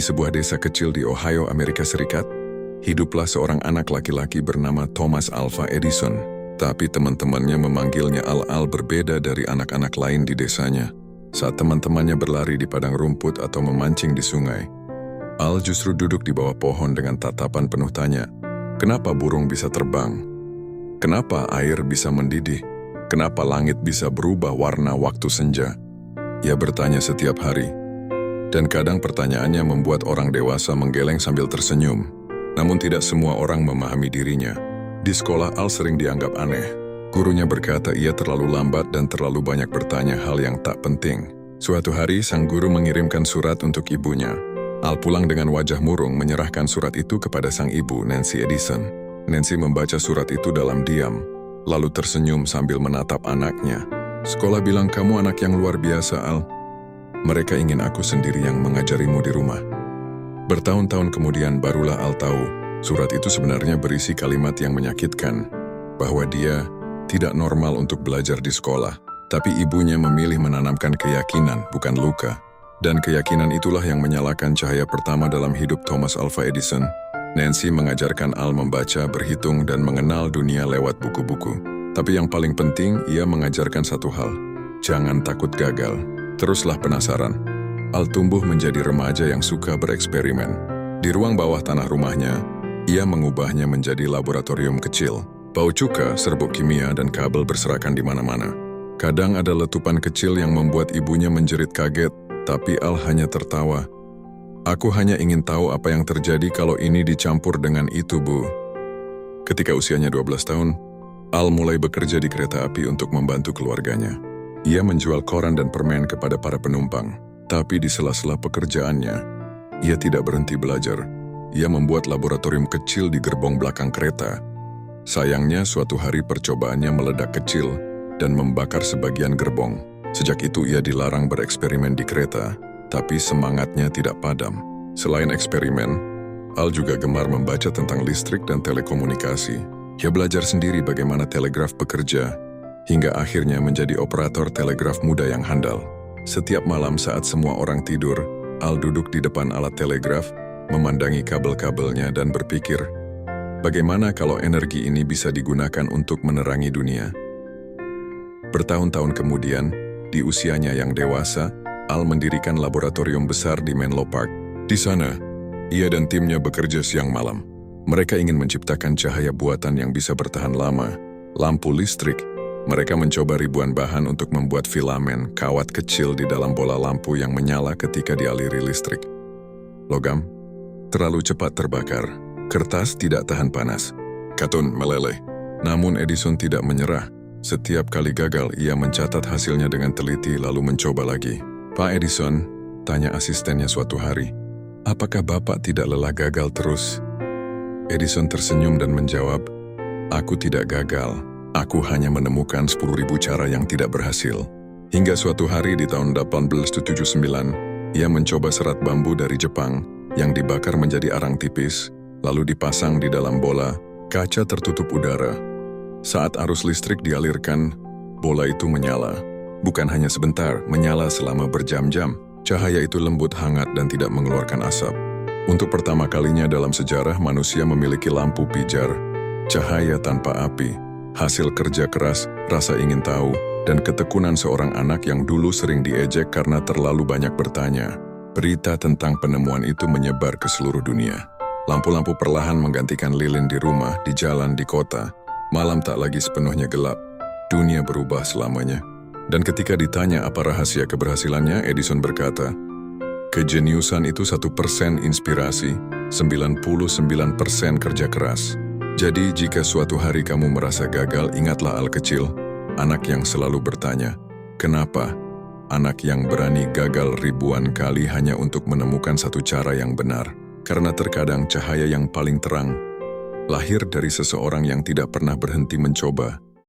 sebuah desa kecil di Ohio, Amerika Serikat, hiduplah seorang anak laki-laki bernama Thomas Alva Edison. Tapi teman-temannya memanggilnya Al berbeda dari anak-anak lain di desanya. Saat teman-temannya berlari di padang rumput atau memancing di sungai, Al justru duduk di bawah pohon dengan tatapan penuh tanya. Kenapa burung bisa terbang? Kenapa air bisa mendidih? Kenapa langit bisa berubah warna waktu senja? Ia bertanya setiap hari. Dan kadang pertanyaannya membuat orang dewasa menggeleng sambil tersenyum. Namun tidak semua orang memahami dirinya. Di sekolah Al sering dianggap aneh. Gurunya berkata ia terlalu lambat dan terlalu banyak bertanya hal yang tak penting. Suatu hari sang guru mengirimkan surat untuk ibunya. Al pulang dengan wajah murung menyerahkan surat itu kepada sang ibu, Nancy Edison. Nancy membaca surat itu dalam diam, lalu tersenyum sambil menatap anaknya. Sekolah bilang kamu anak yang luar biasa, Al. Mereka ingin aku sendiri yang mengajarimu di rumah. Bertahun-tahun kemudian barulah Al tahu, surat itu sebenarnya berisi kalimat yang menyakitkan, bahwa dia tidak normal untuk belajar di sekolah. Tapi ibunya memilih menanamkan keyakinan, bukan luka. Dan keyakinan itulah yang menyalakan cahaya pertama dalam hidup Thomas Alva Edison. Nancy mengajarkan Al membaca, berhitung, dan mengenal dunia lewat buku-buku. Tapi yang paling penting, ia mengajarkan satu hal. Jangan takut gagal. Teruslah penasaran. Al tumbuh menjadi remaja yang suka bereksperimen. Di ruang bawah tanah rumahnya, ia mengubahnya menjadi laboratorium kecil. Bau cuka, serbuk kimia, dan kabel berserakan di mana-mana. Kadang ada letupan kecil yang membuat ibunya menjerit kaget, tapi Al hanya tertawa. Aku hanya ingin tahu apa yang terjadi kalau ini dicampur dengan itu, Bu. Ketika usianya 12 tahun, Al mulai bekerja di kereta api untuk membantu keluarganya. Ia menjual koran dan permen kepada para penumpang. Tapi di sela-sela pekerjaannya, ia tidak berhenti belajar. Ia membuat laboratorium kecil di gerbong belakang kereta. Sayangnya, suatu hari percobaannya meledak kecil dan membakar sebagian gerbong. Sejak itu ia dilarang bereksperimen di kereta, tapi semangatnya tidak padam. Selain eksperimen, Al juga gemar membaca tentang listrik dan telekomunikasi. Ia belajar sendiri bagaimana telegraf bekerja, hingga akhirnya menjadi operator telegraf muda yang handal. Setiap malam saat semua orang tidur, Al duduk di depan alat telegraf, memandangi kabel-kabelnya dan berpikir, bagaimana kalau energi ini bisa digunakan untuk menerangi dunia? Bertahun-tahun kemudian, di usianya yang dewasa, Al mendirikan laboratorium besar di Menlo Park. Di sana, ia dan timnya bekerja siang malam. Mereka ingin menciptakan cahaya buatan yang bisa bertahan lama, lampu listrik. Mereka mencoba ribuan bahan untuk membuat filamen, kawat kecil di dalam bola lampu yang menyala ketika dialiri listrik. Logam terlalu cepat terbakar, kertas tidak tahan panas, katun meleleh. Namun Edison tidak menyerah. Setiap kali gagal, ia mencatat hasilnya dengan teliti lalu mencoba lagi. Pak Edison, tanya asistennya suatu hari, apakah Bapak tidak lelah gagal terus? Edison tersenyum dan menjawab, aku tidak gagal. Aku hanya menemukan 10.000 cara yang tidak berhasil. Hingga suatu hari di tahun 1879, ia mencoba serat bambu dari Jepang yang dibakar menjadi arang tipis, lalu dipasang di dalam bola, kaca tertutup udara. Saat arus listrik dialirkan, bola itu menyala. Bukan hanya sebentar, menyala selama berjam-jam. Cahaya itu lembut, hangat, dan tidak mengeluarkan asap. Untuk pertama kalinya dalam sejarah, manusia memiliki lampu pijar, cahaya tanpa api. Hasil kerja keras, rasa ingin tahu, dan ketekunan seorang anak yang dulu sering diejek karena terlalu banyak bertanya. Berita tentang penemuan itu menyebar ke seluruh dunia. Lampu-lampu perlahan menggantikan lilin di rumah, di jalan, di kota. Malam tak lagi sepenuhnya gelap. Dunia berubah selamanya. Dan ketika ditanya apa rahasia keberhasilannya, Edison berkata, kejeniusan itu 1% inspirasi, 99% kerja keras. Jadi jika suatu hari kamu merasa gagal, ingatlah Al kecil, anak yang selalu bertanya, kenapa? Anak yang berani gagal ribuan kali hanya untuk menemukan satu cara yang benar. Karena terkadang cahaya yang paling terang lahir dari seseorang yang tidak pernah berhenti mencoba.